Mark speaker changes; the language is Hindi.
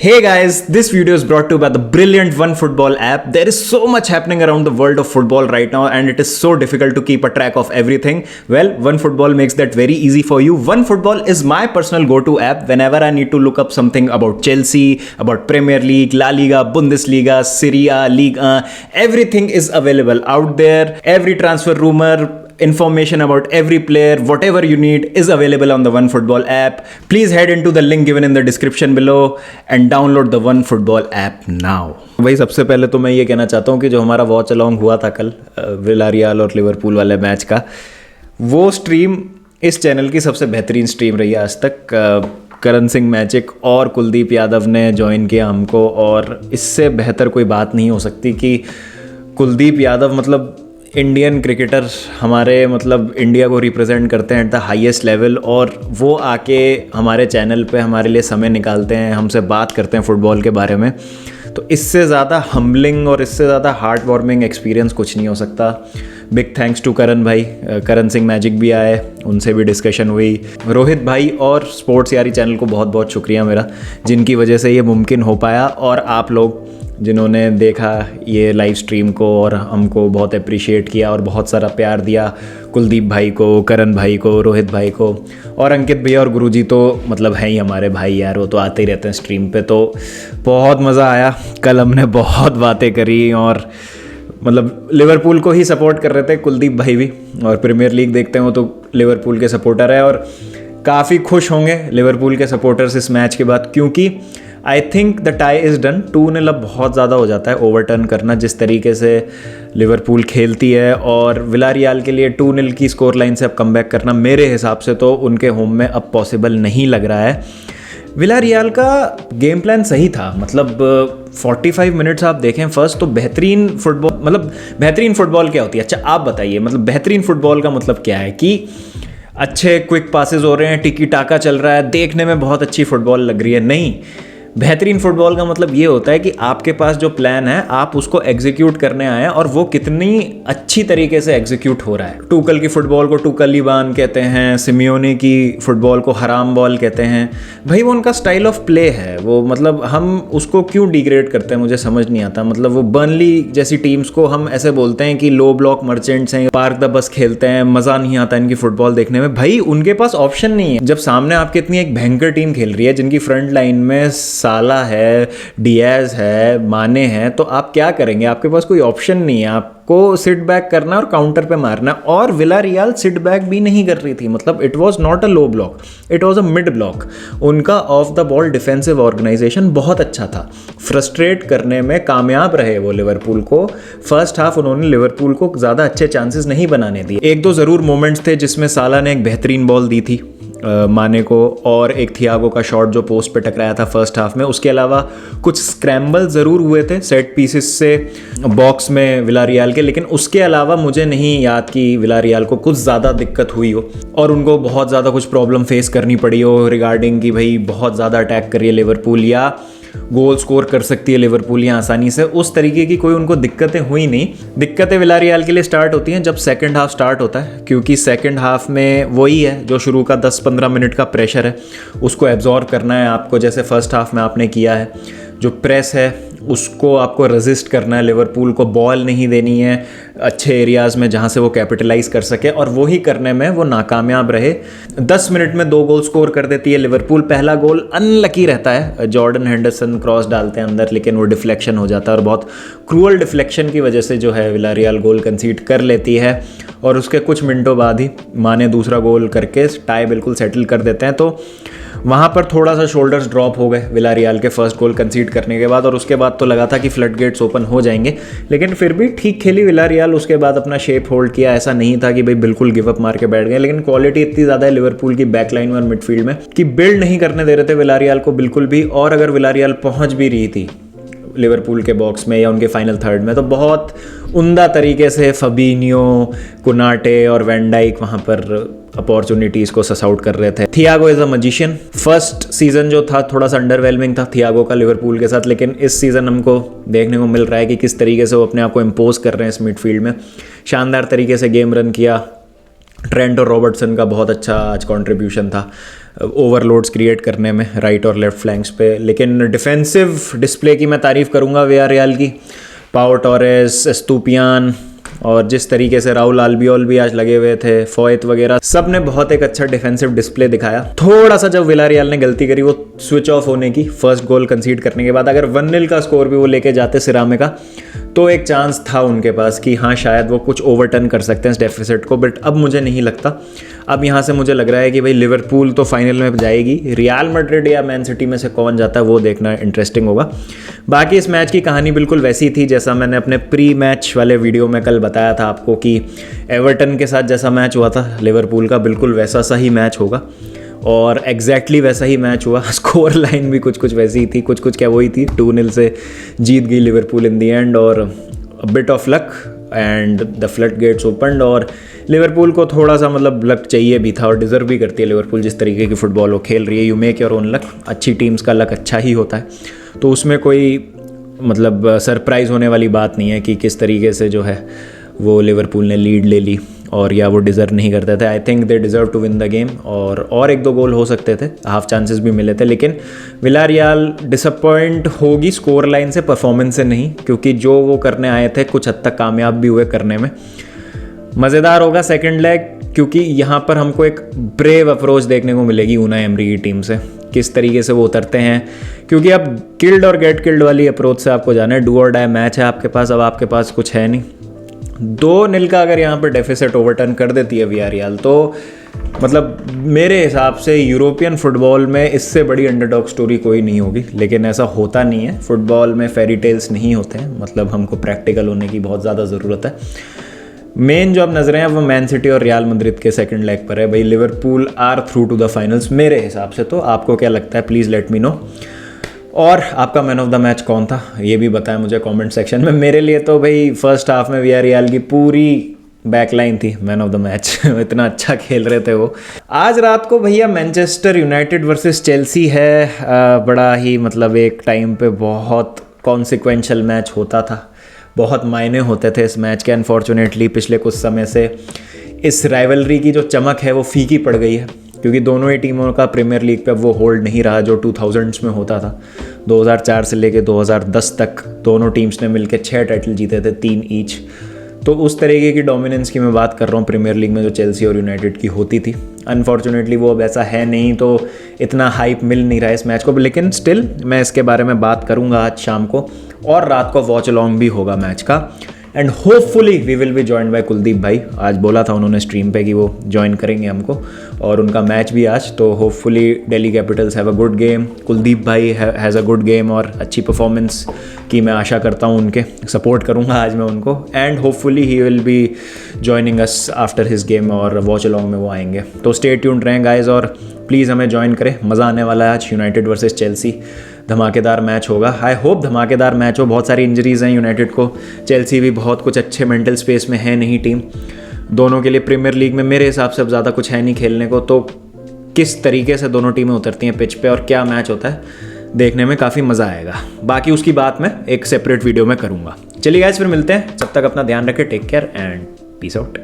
Speaker 1: Hey guys, this video is brought to you by the brilliant OneFootball app. There is so much happening around the world of football right now and it is so difficult to keep a track of everything. Well, OneFootball makes that very easy for you. OneFootball is my personal go-to app whenever I need to look up something about Chelsea, about Premier League, La Liga, Bundesliga, Serie A, Ligue 1. Everything is available out there. Every transfer rumor, information about every player, whatever you need is available on the OneFootball app. Please head into the link given in the description below and download the OneFootball app now. भाई सबसे पहले तो मैं ये कहना चाहता हूँ कि जो हमारा वॉच अलॉन्ग हुआ था कल विलारियल और लिवरपूल वाले मैच का, वो स्ट्रीम इस चैनल की सबसे बेहतरीन स्ट्रीम रही है आज तक। करण सिंह मैजिक और कुलदीप यादव ने ज्वाइन किया हमको, और इससे बेहतर कोई बात नहीं हो सकती कि कुलदीप यादव मतलब इंडियन क्रिकेटर हमारे मतलब इंडिया को रिप्रेजेंट करते हैं एट द हाईएस्ट लेवल, और वो आके हमारे चैनल पे हमारे लिए समय निकालते हैं, हमसे बात करते हैं फुटबॉल के बारे में। तो इससे ज़्यादा हम्बलिंग और इससे ज़्यादा हार्ट वार्मिंग एक्सपीरियंस कुछ नहीं हो सकता। बिग थैंक्स टू करण भाई, करण सिंह मैजिक भी आए, उनसे भी डिस्कशन हुई। रोहित भाई और स्पोर्ट्स यारी चैनल को बहुत बहुत शुक्रिया मेरा, जिनकी वजह से ये मुमकिन हो पाया, और आप लोग जिन्होंने देखा ये लाइव स्ट्रीम को और हमको बहुत अप्रिशिएट किया और बहुत सारा प्यार दिया। कुलदीप भाई को, करण भाई को, रोहित भाई को, और अंकित भैया और गुरुजी तो मतलब हैं ही हमारे भाई यार, वो तो आते ही रहते हैं स्ट्रीम पे। तो बहुत मज़ा आया कल, हमने बहुत बातें करी, और मतलब लिवरपूल को ही सपोर्ट कर रहे थे कुलदीप भाई भी, और प्रीमियर लीग देखते हैं वो तो लिवरपूल के सपोर्टर है, और काफ़ी खुश होंगे लिवरपूल के सपोर्टर्स इस मैच के बाद, क्योंकि I think the tie is done. 2-0 अब बहुत ज़्यादा हो जाता है ओवरटर्न करना, जिस तरीके से लिवरपूल खेलती है, और विलारियल के लिए 2-0 की स्कोर लाइन से अब कमबैक करना मेरे हिसाब से तो उनके होम में अब पॉसिबल नहीं लग रहा है। विलारियल का गेम प्लान सही था, मतलब 45 मिनट्स आप देखें फर्स्ट तो बेहतरीन फुटबॉल, मतलब बेहतरीन फुटबॉल क्या होती है? अच्छा आप बताइए, मतलब बेहतरीन फुटबॉल का मतलब क्या है कि अच्छे क्विक पासेस हो रहे हैं, टिकी टाका चल रहा है, देखने में बहुत अच्छी फुटबॉल लग रही है? नहीं, बेहतरीन फुटबॉल का मतलब ये होता है कि आपके पास जो प्लान है आप उसको एग्जीक्यूट करने आए हैं, और वो कितनी अच्छी तरीके से एग्जीक्यूट हो रहा है। टूकल की फुटबॉल को टूकलीबान कहते हैं, सिमियोने की फुटबॉल को हराम बॉल कहते हैं। भाई वो उनका स्टाइल ऑफ प्ले है, वो मतलब हम उसको क्यों डिग्रेड करते हैं मुझे समझ नहीं आता। मतलब वो बर्नली जैसी टीम्स को हम ऐसे बोलते हैं कि लो ब्लॉक मर्चेंट्स हैं, पार्क द बस खेलते हैं, मज़ा नहीं आता इनकी फुटबॉल देखने में। भाई उनके पास ऑप्शन नहीं है, जब सामने आपकी इतनी एक भयंकर टीम खेल रही है जिनकी फ्रंट लाइन में साला है, डियाज है, माने हैं, तो आप क्या करेंगे? आपके पास कोई ऑप्शन नहीं है, आपको सिट बैक करना और काउंटर पे मारना। और विलारियल सिट बैक भी नहीं कर रही थी, मतलब it was not a low block, it was a mid block. उनका off the ball defensive organisation बहुत अच्छा था, फ्रस्ट्रेट करने में कामयाब रहे वो लिवरपूल को। फर्स्ट हाफ उन्होंने लिवरपूल को ज़्यादा अच्छे चांसेस नहीं बनाने दिए। एक दो ज़रूर मोमेंट्स थे जिसमें साला ने एक बेहतरीन बॉल दी थी माने को, और एक थियागो का शॉट जो पोस्ट पे टकराया था फर्स्ट हाफ में। उसके अलावा कुछ स्क्रैम्बल ज़रूर हुए थे सेट पीसेस से बॉक्स में विलारियल के, लेकिन उसके अलावा मुझे नहीं याद कि विलारियल को कुछ ज़्यादा दिक्कत हुई हो और उनको बहुत ज़्यादा कुछ प्रॉब्लम फेस करनी पड़ी हो रिगार्डिंग कि भाई बहुत ज़्यादा अटैक कर रही है लिवरपूल या गोल स्कोर कर सकती है लिवरपूल यहाँ आसानी से। उस तरीके की कोई उनको दिक्कतें हुई नहीं। दिक्कतें विलारियल के लिए स्टार्ट होती हैं जब सेकंड हाफ स्टार्ट होता है, क्योंकि सेकंड हाफ में वही है जो शुरू का 10-15 मिनट का प्रेशर है उसको एब्जॉर्ब करना है आपको, जैसे फर्स्ट हाफ में आपने किया है। जो प्रेस है उसको आपको रेजिस्ट करना है, लिवरपूल को बॉल नहीं देनी है अच्छे एरियाज़ में जहाँ से वो कैपिटलाइज कर सके, और वही करने में वो नाकामयाब रहे। 10 मिनट में 2 गोल स्कोर कर देती है लिवरपूल। पहला गोल अनलकी रहता है, जॉर्डन हेंडरसन क्रॉस डालते हैं अंदर, लेकिन वो डिफ्लेक्शन हो जाता है, और बहुत क्रूअल डिफ्लेक्शन की वजह से जो है विलारियल गोल कंसीड कर लेती है, और उसके कुछ मिनटों बाद ही माने दूसरा गोल करके टाई बिल्कुल सेटल कर देते हैं। तो वहाँ पर थोड़ा सा शोल्डर्स ड्रॉप हो गए विलारियल के फर्स्ट गोल कंसीड करने के बाद, और उसके बाद तो लगा था कि फ्लड गेट्स ओपन हो जाएंगे, लेकिन फिर भी ठीक खेली विलारियल। उसके बाद अपना शेप होल्ड किया, ऐसा नहीं था कि भाई बिल्कुल गिव अप मार के बैठ गए, लेकिन क्वालिटी इतनी ज़्यादा है लिवरपूल की बैकलाइन और मिडफील्ड में कि बिल्ड नहीं करने दे रहे थे विलारियल को बिल्कुल भी। और अगर विलारियल पहुँच भी रही थी लिवरपूल के बॉक्स में या उनके फाइनल थर्ड में, तो बहुत उम्दा तरीके से फबीनियो, कुनाटे और वैन डाइक वहाँ पर अपॉर्चुनिटीज़ को सस आउट कर रहे थे। Thiago is a magician. First season जो था थोड़ा सा अंडरवेलमिंग था थियागो का लिवरपूल के साथ, लेकिन इस सीज़न हमको देखने को मिल रहा है कि किस तरीके से वो अपने आप को इम्पोज कर रहे हैं इस मिडफील्ड में। शानदार तरीके से गेम रन किया। ट्रेंट और रॉबर्टसन का बहुत अच्छा आज कंट्रीब्यूशन था। ओवरलोड्स क्रिएट करने में राइट और लेफ्ट फ्लैंक्स पे। लेकिन डिफेंसिव डिस्प्ले की मैं तारीफ़ करूँगा वियारियल की। पाओ टोरेस, एस्तुपियान और जिस तरीके से राउल अल्बियोल भी आज लगे हुए थे, फोयत वगैरह, सब ने बहुत एक अच्छा डिफेंसिव डिस्प्ले दिखाया। थोड़ा सा जब विलारियल ने गलती करी वो स्विच ऑफ होने की, फर्स्ट गोल कंसीड करने के बाद, अगर 1-0 का स्कोर भी वो लेके जाते सिरामे का तो एक चांस था उनके पास कि हाँ शायद वो कुछ ओवरटर्न कर सकते हैं इस डेफिसिट को। बट अब मुझे नहीं लगता। अब यहाँ से मुझे लग रहा है कि भाई लिवरपूल तो फाइनल में जाएगी, रियल मैड्रिड या मैन सिटी में से कौन जाता है वो देखना इंटरेस्टिंग होगा। बाकी इस मैच की कहानी बिल्कुल वैसी थी जैसा मैंने अपने प्री मैच वाले वीडियो में कल बताया था आपको कि एवर्टन के साथ जैसा मैच हुआ था लिवरपूल का, बिल्कुल वैसा सा ही मैच होगा और एग्जैक्टली वैसा ही मैच हुआ। स्कोर लाइन भी कुछ वैसी ही थी, कुछ क्या वही थी, 2-0 से जीत गई लिवरपूल इन दी एंड, और bit of luck and the flood gates opened. और लिवरपूल को थोड़ा सा मतलब लक चाहिए भी था और डिज़र्व भी करती है लिवरपूल जिस तरीके की फुटबॉल वो खेल रही है। You make your own luck, अच्छी टीम्स का लक अच्छा ही होता है, तो उसमें कोई मतलब सरप्राइज़ होने वाली बात नहीं है कि किस तरीके से जो है वो लिवरपूल ने लीड ले ली और या वो डिज़र्व नहीं करते थे। I think they deserve to win the game और 1-2 गोल हो सकते थे, हाफ चांसेस भी मिले थे। लेकिन विलारियल डिसअपॉइंट होगी स्कोर लाइन से, परफॉर्मेंस से नहीं, क्योंकि जो वो करने आए थे कुछ हद तक कामयाब भी हुए करने में। मज़ेदार होगा सेकंड लेग, क्योंकि यहाँ पर हमको एक ब्रेव अप्रोच देखने को मिलेगी ऊनाई एमरी की टीम से, किस तरीके से वो उतरते हैं। क्योंकि अब किल्ड और गेट किल्ड वाली अप्रोच से आपको जाना है, डू और डाई मैच है आपके पास, अब आपके पास कुछ है नहीं। 2-0 का अगर यहाँ पर डेफिसिट ओवरटर्न कर देती है वियारियल तो मतलब मेरे हिसाब से यूरोपियन फुटबॉल में इससे बड़ी अंडरडॉग स्टोरी कोई नहीं होगी। लेकिन ऐसा होता नहीं है, फुटबॉल में फेरी टेल्स नहीं होते हैं, मतलब हमको प्रैक्टिकल होने की बहुत ज़्यादा ज़रूरत है। मेन जो अब नजरें हैं वो मैन सिटी और रियल मैड्रिड के सेकंड लेग पर है। भाई Liverpool are through to the finals मेरे हिसाब से। तो आपको क्या लगता है, प्लीज़ लेट मी नो। और आपका मैन ऑफ द मैच कौन था ये भी बताएं मुझे कमेंट सेक्शन में। मेरे लिए तो भाई फर्स्ट हाफ में वियारियल की पूरी बैकलाइन थी मैन ऑफ द मैच। इतना अच्छा खेल रहे थे वो। आज रात को भैया मैनचेस्टर यूनाइटेड वर्सेस चेल्सी है। बड़ा ही मतलब एक टाइम पे बहुत कॉन्सिक्वेंशियल मैच होता था, बहुत मायने होते थे इस मैच के। अनफॉर्चुनेटली पिछले कुछ समय से इस राइवलरी की जो चमक है वो फीकी पड़ गई है, क्योंकि दोनों ही टीमों का प्रीमियर लीग पे अब वो होल्ड नहीं रहा जो 2000s में होता था। 2004 से लेके 2010 तक दोनों टीम्स ने मिलकर 6 टाइटल जीते थे, 3 ईच। तो उस तरीके की डोमिनेंस की मैं बात कर रहा हूँ प्रीमियर लीग में जो चेल्सी और यूनाइटेड की होती थी। अनफॉर्चुनेटली वो अब ऐसा है नहीं, तो इतना हाइप मिल नहीं रहा है इस मैच को। लेकिन स्टिल मैं इसके बारे में बात करूँगा आज शाम को, और रात को वॉच अलॉन्ग भी होगा मैच का। And hopefully we will be joined by Kuldeep भाई। आज बोला था उन्होंने स्ट्रीम पे कि वो ज्वाइन करेंगे हमको, और उनका मैच भी आज। तो hopefully Delhi Capitals have a good game, Kuldeep भाई हैज़ अ गुड गेम और अच्छी परफॉर्मेंस की मैं आशा करता हूँ। उनके सपोर्ट करूँगा आज मैं उनको, and hopefully he will be joining us after his game, और वॉच अलॉन्ग में वो आएंगे। तो स्टे ट्यून्ड रहें गाइज, और प्लीज़ हमें ज्वाइन करें। मज़ा आने वाला है आज। यूनाइटेड वर्सेस चेल्सी धमाकेदार मैच होगा। आई होप धमाकेदार मैच हो। बहुत सारी इंजरीज़ हैं यूनाइटेड को, चेल्सी भी बहुत कुछ अच्छे मेंटल स्पेस में है नहीं टीम। दोनों के लिए प्रीमियर लीग में मेरे हिसाब से अब ज़्यादा कुछ है नहीं खेलने को। तो किस तरीके से दोनों टीमें उतरती हैं पिच पे और क्या मैच होता है देखने में काफ़ी मज़ा आएगा। बाकी उसकी बात मैं एक सेपरेट वीडियो में करूँगा। चलिए गाइस फिर मिलते हैं, जब तक अपना ध्यान रखें, take care and peace out.